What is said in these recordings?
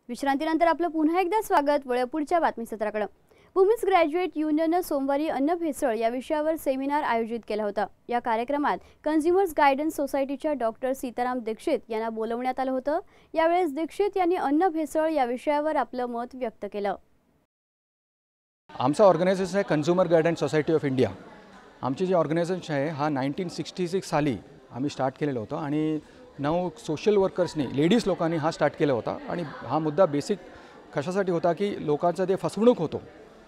विश्रांतीनंतर आपलं पुन्हा एकदा स्वागत. वळूया पुढच्या बातमीपत्राकडे. वुमेन्स ग्रॅज्युएट युनियनने सोमवारी अन्न भेसळ या विषयावर सेमिनार आयोजित केला होता. या कार्यक्रमात कन्झ्युमर्स गायडन्स सोसायटीच्या डॉक्टर सीताराम दीक्षित यांना बोलवण्यात आलं होतं. यावेळेस दीक्षित यांनी अन्न भेसळ या विषयावर आपलं मत व्यक्त केलं. आमचं ऑर्गनायझेशन आहे consumer guidance society of India. आमची जी ऑर्गनायझेशन आहे हा 1966 साली आम्ही स्टार्ट केलेलं होतं आणि 9 सोशल वर्कर्सनी लेडीज लोकांनी हा स्टार्ट केला होता. आणि हा मुद्दा बेसिक कशासाठी होता की लोकांचं जे फसवणूक होतो,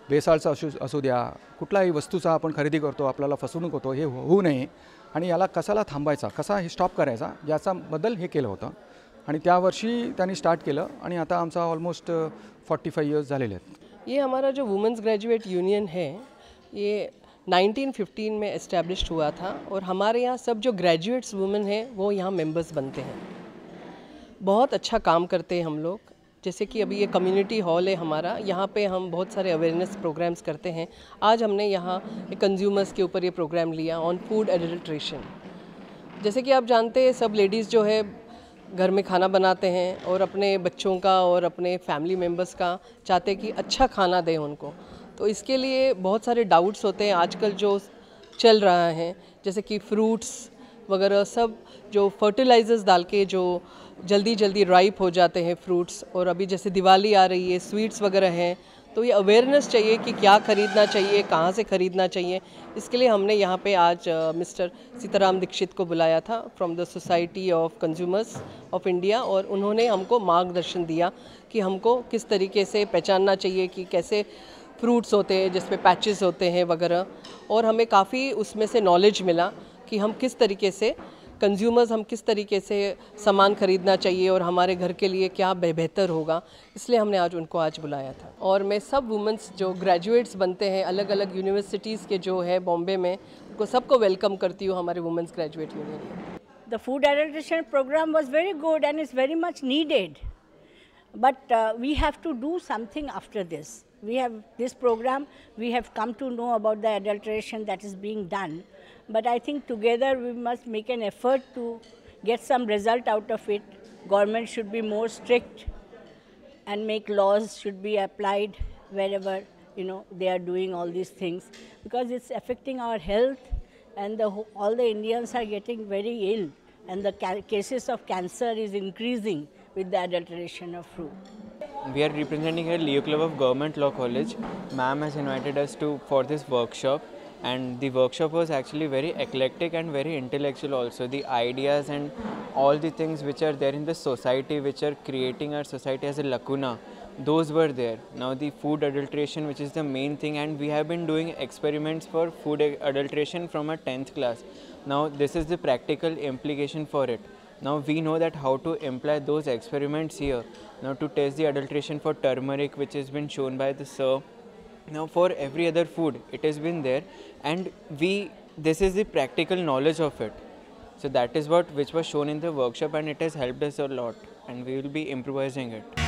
भेसळचा असू द्या, कुठल्याही वस्तूचा आपण खरेदी करतो आपल्याला फसवणूक होतो, हे होऊ नये आणि याला कशाला थांबायचा, कसा हे स्टॉप करायचा याच्याबद्दल हे केलं होतं. आणि त्या वर्षी त्यांनी स्टार्ट केलं आणि आता आमचा ऑलमोस्ट 45 इयर्स झालेले आहेत. ये हमारा जो वुमेंस ग्रेजुएट यूनियन है ये 1915 में इस्टेब्लिश्ड हुआ था और हमारे यहाँ सब जो ग्रेजुएट्स वुमेन हैं वो यहाँ मेंबर्स बनते हैं. बहुत अच्छा काम करते हैं हम लोग. जैसे कि अभी ये कम्युनिटी हॉल है हमारा, यहाँ पे हम बहुत सारे अवेयरनेस प्रोग्राम्स करते हैं. आज हमने यहाँ कंज्यूमर्स के ऊपर ये प्रोग्राम लिया ऑन फूड एडल्ट्रेशन. जैसे कि आप जानते हैं सब लेडीज़ जो है घर में खाना बनाते हैं और अपने बच्चों का और अपने फैमिली मेम्बर्स का चाहते कि अच्छा खाना दें उनको. तो इसके लिए बहुत सारे डाउट्स होते हैं आजकल जो चल रहा है, जैसे कि फ्रूट्स वगैरह सब जो फर्टिलाइजर्स डाल के जो जल्दी राइप हो जाते हैं फ्रूट्स. और अभी जैसे दिवाली आ रही है, स्वीट्स वगैरह हैं, तो ये अवेयरनेस चाहिए कि क्या ख़रीदना चाहिए, कहाँ से ख़रीदना चाहिए. इसके लिए हमने यहाँ पे आज मिस्टर सीताराम दीक्षित को बुलाया था from the society of consumers of India. और उन्होंने हमको मार्गदर्शन दिया कि हमको किस तरीके से पहचानना चाहिए कि कैसे फ्रूट्स होते हैं जिस पे पैचेस होते हैं वगैरह. और हमें काफ़ी उसमें से नॉलेज मिला कि हम किस तरीके से कंज्यूमर्स हम किस तरीके से सामान ख़रीदना चाहिए और हमारे घर के लिए क्या बेहतर होगा. इसलिए हमने आज उनको आज बुलाया था. और मैं सब वुमेंस जो ग्रेजुएट्स बनते हैं अलग अलग यूनिवर्सिटीज़ के जो है बॉम्बे में, उनको सबको वेलकम करती हूँ हमारे women's graduate union. The food adulteration program was very good and is very much needed. But we have to do something after this. We have this program, we have come to know about the adulteration that is being done. But I think together we must make an effort to get some result out of it. Government should be more strict and make laws should be applied wherever they are doing all these things, because it's affecting our health and all the Indians are getting very ill and the cases of cancer is increasing with the adulteration of fruit. We are representing here Leo Club of Government Law College. Ma'am has invited us for this workshop, and the workshop was actually very eclectic and very intellectual also. The ideas and all the things which are there in the society which are creating our society as a lacuna, those were there. Now the food adulteration, which is the main thing, and we have been doing experiments for food adulteration from our 10th class. Now this is the practical implication for it. Now we know that how to imply those experiments here. Now to test the adulteration for turmeric, which has been shown by the sir. Now for every other food it has been there, and this is the practical knowledge of it. So that is which was shown in the workshop, and it has helped us a lot, and we will be improvising it.